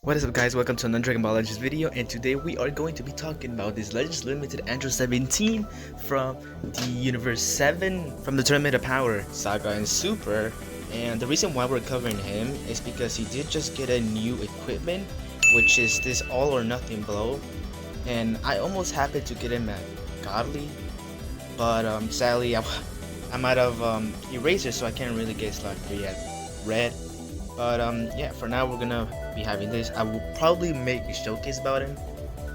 What is up, guys? Welcome to another Dragon Ball Legends video, and today we are going to be talking about this Legends Limited Android 17 from the Universe 7 from the Tournament of Power Saga and Super. And the reason why we're covering him is because he did just get a new equipment, which is this all or nothing blow. And I almost happened to get him at Godly, but sadly I'm out of erasers, so I can't really get slot 3 at Red. But yeah, for now we're gonna be having this. I will probably make a showcase about him,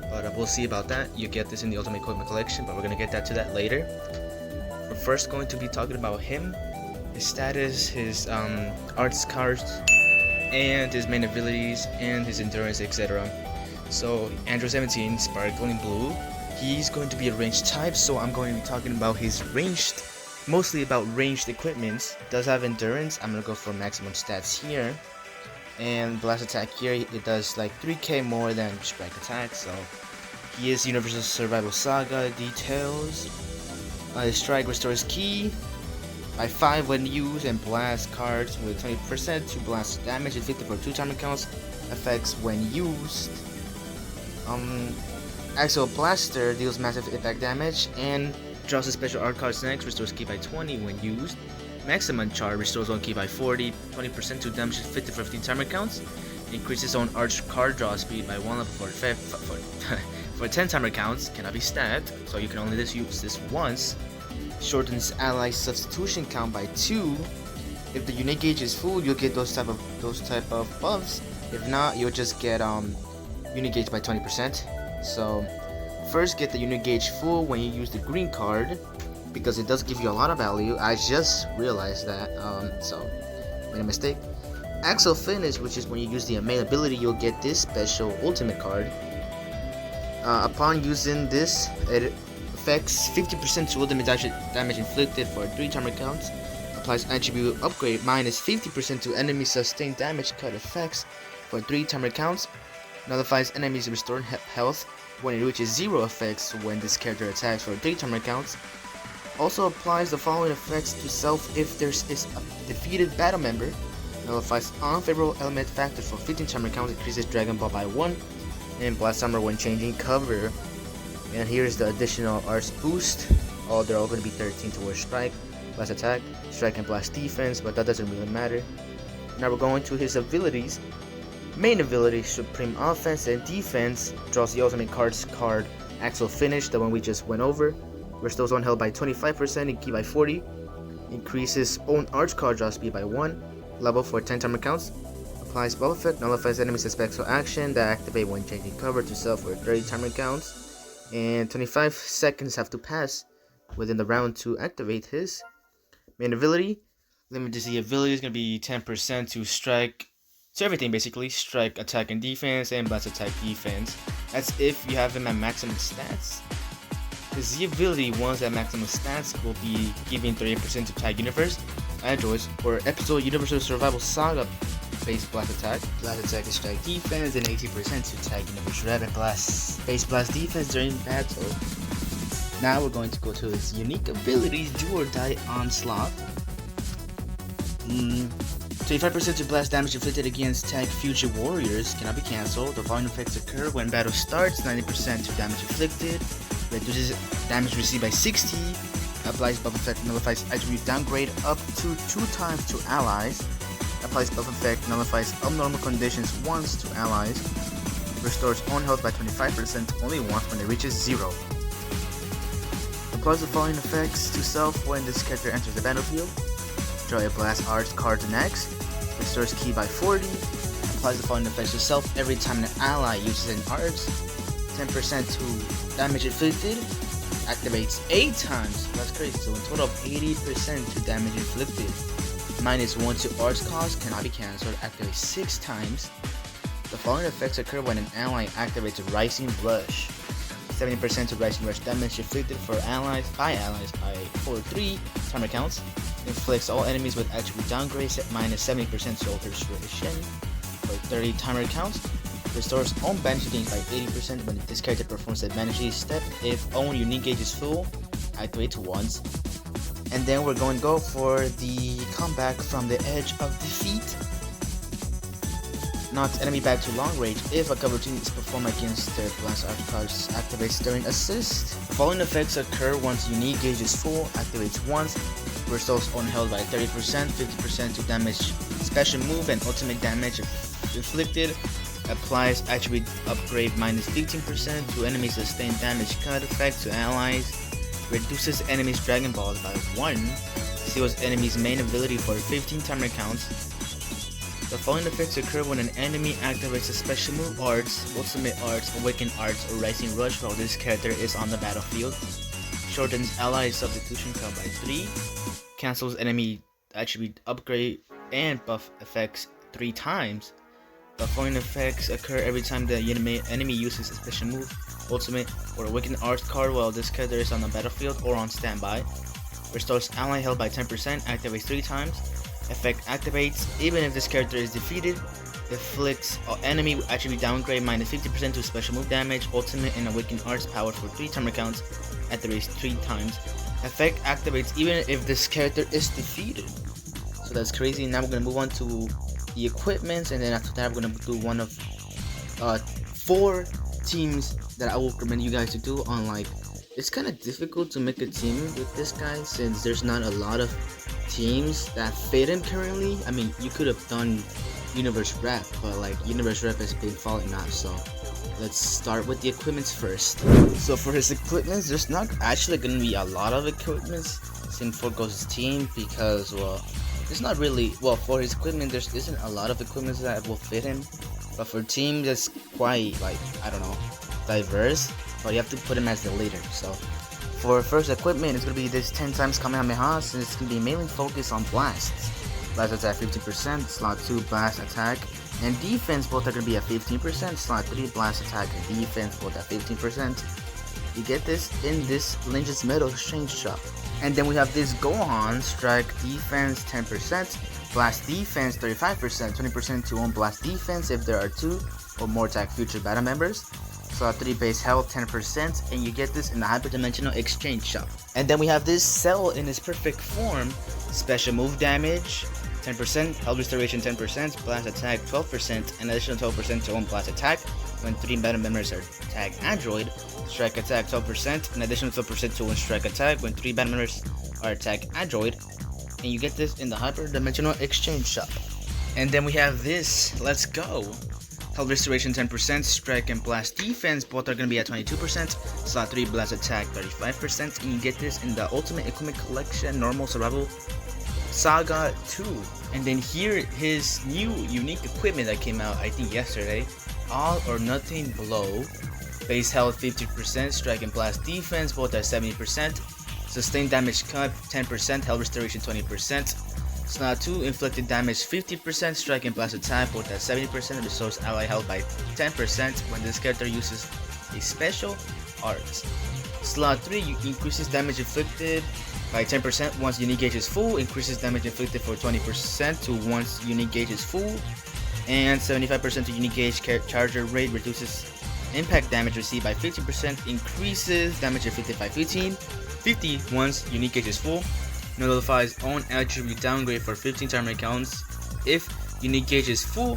but we'll see about that. You get this in the Ultimate Equipment Collection, but we're gonna get to that later. We're first going to be talking about him, his status, his arts cards, and his main abilities, and his endurance, etc. So Android 17, Sparkling Blue, he's going to be a ranged type, so I'm going to be talking about his ranged, mostly about ranged equipments. Does have endurance. I'm gonna go for maximum stats here, and blast attack here, it does like 3k more than strike attack. So he is Universal Survival Saga details. His strike restores ki by 5 when used, and blast cards with 20% to blast damage inflicted for 2 timer counts effects when used. Axial Blaster deals massive impact damage and draws a special art card next, restores ki by 20 when used. Maximum Charge restores 1 ki by 40, 20% to damage inflicted for 15 timer counts. Increases own arch card draw speed by 1 level for 10 timer counts, cannot be stacked, so you can only use this once. Shortens ally substitution count by 2. If the unit gauge is full, you'll get those type of buffs. If not, you'll just get unit gauge by 20%. So first, get the unit gauge full when you use the green card, because it does give you a lot of value. I just realized that, so made a mistake. Axial Finish, which is when you use the main ability, you'll get this special ultimate card. Upon using this, it affects 50% to ultimate damage inflicted for 3 timer counts. Applies attribute upgrade minus 50% to enemy sustained damage cut effects for 3 timer counts. Nullifies enemies restored health when it reaches 0 effects when this character attacks for 3 timer counts. Also applies the following effects to self if there is a defeated battle member. Nullifies unfavorable element factor for 15 timer counts, increases Dragon Ball by 1, and Blast Summer when changing cover. And here's the additional arts boost. They're all going to be 13 towards strike, blast attack, strike, and blast defense, but that doesn't really matter. Now we're going to his abilities. Main ability, Supreme Offense and Defense, draws the ultimate card Axial Finish, the one we just went over. Restores own health by 25% and ki by 40. Increases own arch card draw speed by 1 level for 10 timer counts. Applies buff effect, nullifies enemy special action that activate when changing cover to self for 30 timer counts. And 25 seconds have to pass within the round to activate his main ability. Limited to the ability is going to be 10% to strike. So everything basically, strike, attack, and defense, and blast attack defense. That's if you have him at maximum stats. The Z ability, once at maximum stats, will be giving 30% to Tag Universe, Androids, or Episode Universal Survival Saga base blast attack. Blast attack is strike defense, and 80% to Tag Universe Red and blast base blast defense during battle. Now we're going to go to his unique abilities, Do or Die Onslaught. 25% to blast damage inflicted against tag future warriors, cannot be cancelled. The following effects occur when battle starts: 90% to damage inflicted, reduces damage received by 60, applies buff effect, nullifies attribute downgrade up to 2 times to allies, applies buff effect, nullifies abnormal conditions once to allies, restores own health by 25% only once when it reaches 0. Applies the following effects to self when this character enters the battlefield. Draw a blast arts card next, restores ki by 40, applies the following effects to self every time an ally uses an arts. 10% to damage inflicted, activates 8 times, that's crazy, so a total of 80% to damage inflicted. Minus 1 to arts cost, cannot be cancelled, activates 6 times. The following effects occur when an ally activates Rising Rush. 70% to Rising Rush damage inflicted for allies by 3 timer counts. Inflicts all enemies with attribute downgrade set minus 70% to alteration for 30 timer counts. Restores own bandage gains by 80% when this character performs the bandage step. If own unique gauge is full, activates once. And then we're going to go for the comeback from the edge of defeat. knocks enemy back to long range if a cover routine is performed against their blast art cards activates during assist. The following effects occur once unique gauge is full, activates once, restores own health by 30%, 50% to damage special move and ultimate damage inflicted, applies attribute upgrade minus 15% to enemy sustained damage cut effect to allies, reduces enemies Dragon Balls by 1, seals enemy's main ability for 15 timer counts. The following effects occur when an enemy activates a special move, arts, ultimate arts, awakened arts, or rising rush while this character is on the battlefield. Shortens ally substitution count by 3, cancels enemy attribute upgrade and buff effects 3 times. The following effects occur every time the enemy uses a special move, ultimate, or awakened arts card while this character is on the battlefield or on standby. Restores ally health by 10%, activates 3 times. Effect activates even if this character is defeated. Inflicts enemy attribute downgrade minus 50% to special move damage, ultimate, and awakened arts powered for 3 timer counts, activates 3 times. Effect activates even if this character is defeated. So that's crazy. Now we're gonna move on to the equipments, and then after that we're gonna do one of 4 teams that I will recommend you guys to do on. Like, it's kind of difficult to make a team with this guy since there's not a lot of teams that fit him currently. I mean, you could have done Universe Rep, but like Universe Rep has been falling off, so let's start with the equipments first. So for his equipments, there's not actually gonna be a lot of equipments in Forgo's team because, well, it's not really, well, for his equipment there isn't a lot of equipments that will fit him, but for teams it's quite, like, I don't know, diverse, but you have to put him as the leader. So for first equipment, it's gonna be this 10 times Kamehameha, since it's gonna be mainly focused on blasts. Blast attack 50%, slot 2 blast attack and defense both are gonna be at 15%, slot 3 blast attack and defense both at 15%. You get this in this Legends Metal Exchange Shop. And then we have this Gohan, strike defense 10%, blast defense 35%, 20% to own blast defense if there are 2 or more attack future battle members. Slot 3 base health 10%, and you get this in the Hyperdimensional Exchange Shop. And then we have this Cell in its perfect form, special move damage 10%, health restoration 10%, blast attack 12%, and additional 12% to own blast attack when 3 battle members are tag android, strike attack 12%, and additional 12% to own strike attack when 3 battle members are tag android, and you get this in the Hyperdimensional Exchange Shop. And then we have this, let's go! Health restoration 10%, strike and blast defense both are going to be at 22%, slot 3 blast attack 35%, and you get this in the Ultimate Equipment Collection Normal Survival Saga 2. And then here his new unique equipment that came out I think yesterday, All or Nothing Blow, base health 50%, strike and blast defense both at 70%, sustained damage cut 10%, health restoration 20%, slot 2 inflicted damage 50%, strike and blast attack both at 70%, restores ally health by 10% when this character uses a special art. Slot 3 increases damage inflicted by 10% once unique gauge is full, increases damage inflicted for 20% to once unique gauge is full, and 75% to unique gauge charger rate, reduces impact damage received by 50%, increases damage inflicted by 50 once unique gauge is full, notifies own attribute downgrade for 15 timer counts if unique gauge is full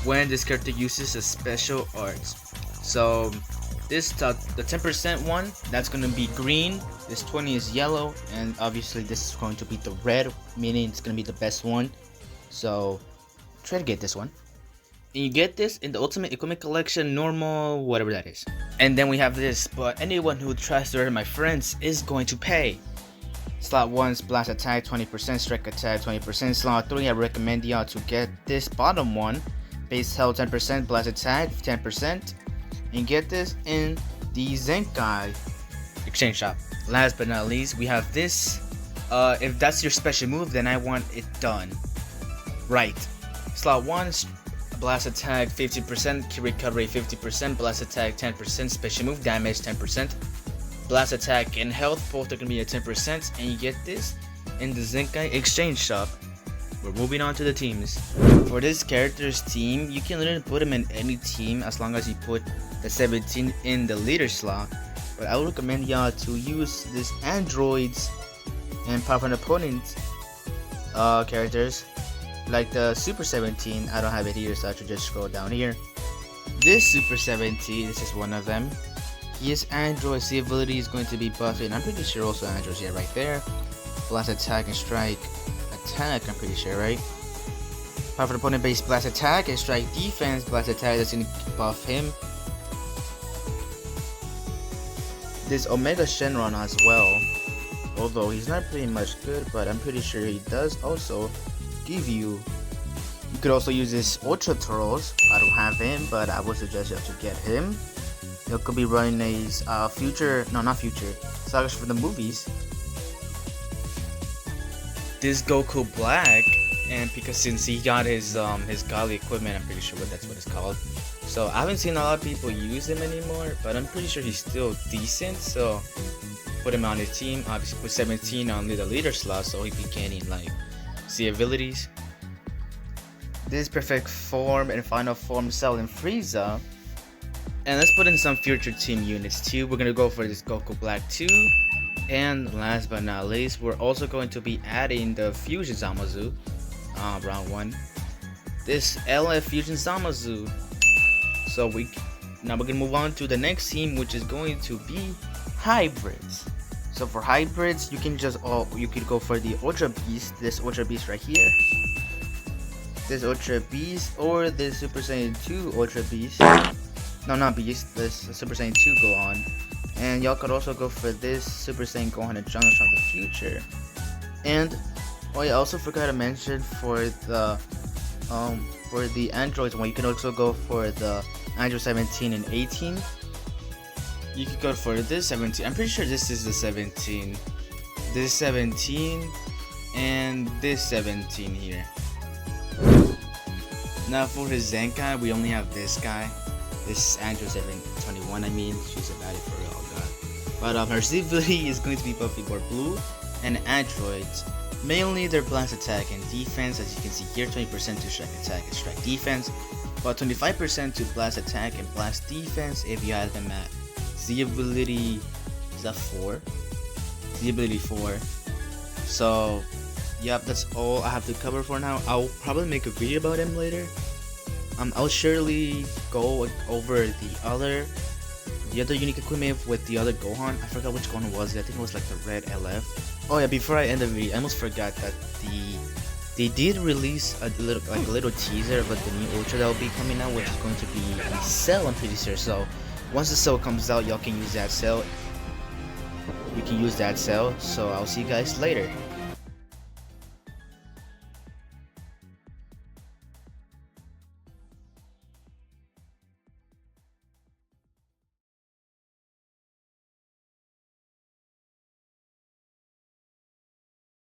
when this character uses a special art. So this the 10% one, that's gonna be green, this 20 is yellow, and obviously this is going to be the red, meaning it's gonna be the best one. So try to get this one. And you get this in the Ultimate Equipment Collection Normal, whatever that is. And then we have this, but anyone who tries to hurt my friends is going to pay. Slot 1's blast attack 20%, strike attack 20%, slot 3 I recommend y'all to get this bottom one, base health 10%, blast attack 10%, and get this in the Zenkai Exchange Shop. Last but not least, we have this. If that's your special move, then I want it done right. Slot 1 blast attack 50%, key recovery 50%, blast attack 10%, special move damage 10%, blast attack and health both are gonna be at 10%, and you get this in the Zenkai Exchange Shop. We're moving on to the teams. For this character's team, you can literally put him in any team as long as you put the 17 in the leader slot, but I would recommend y'all to use this androids and powerful opponent characters Like the Super 17, I don't have it here, so I should just scroll down here. This Super 17, this is one of them. His Android's ability is going to be buffing. I'm pretty sure also Android's here right there. Blast attack and strike attack, I'm pretty sure, right? Powerful opponent base blast attack and strike defense. Blast attack that's gonna buff him. This Omega Shenron as well. Although he's not pretty much good, but I'm pretty sure he does also give you. You could also use this Ultra Turtles. I don't have him, but I would suggest you to get him. You could be running a Sagas for the movies. This Goku Black, and because since he got his godly equipment, I'm pretty sure that's what it's called. So I haven't seen a lot of people use him anymore, but I'm pretty sure he's still decent. So put him on his team. Obviously put 17 on the leader slot, so he'd be gaining like the abilities. This perfect form and final form Cell and Frieza. And let's put in some future team units too. We're gonna go for this Goku Black 2. And last but not least, we're also going to be adding the Fusion Zamasu, round 1. This LF Fusion Zamasu. So now we're gonna move on to the next team, which is going to be hybrids. So for hybrids, you can just you could go for the Ultra Beast, this Ultra Beast right here, this Ultra Beast, or this Super Saiyan 2 Ultra Beast. No, not Beast. This Super Saiyan 2 Gohan. And y'all could also go for this Super Saiyan Gohan and Trunks from the future. And I also forgot to mention for the Androids one, you can also go for the Android 17 and 18. You could go for this 17. I'm pretty sure this is the 17. This 17 and this 17 here. Now for his Zenkai, we only have this guy. This Android 721, I mean, she's about it for y'all, God. But her ability is going to be buffing for blue and androids. Mainly their blast attack and defense, as you can see here, 20% to strike attack and strike defense, but 25% to blast attack and blast defense if you have them at Z ability, is that 4? Z ability 4. So, yep, that's all I have to cover for now. I'll probably make a video about him later. I'll surely go over the other unique equipment with the other Gohan. I forgot which Gohan was it. I think it was like the red LF. Oh yeah, before I end the video, I almost forgot that they did release a little teaser about the new Ultra that will be coming out, which is going to be a Cell, I'm pretty sure. So once the Cell comes out, y'all can use that Cell. You can use that Cell. So I'll see you guys later.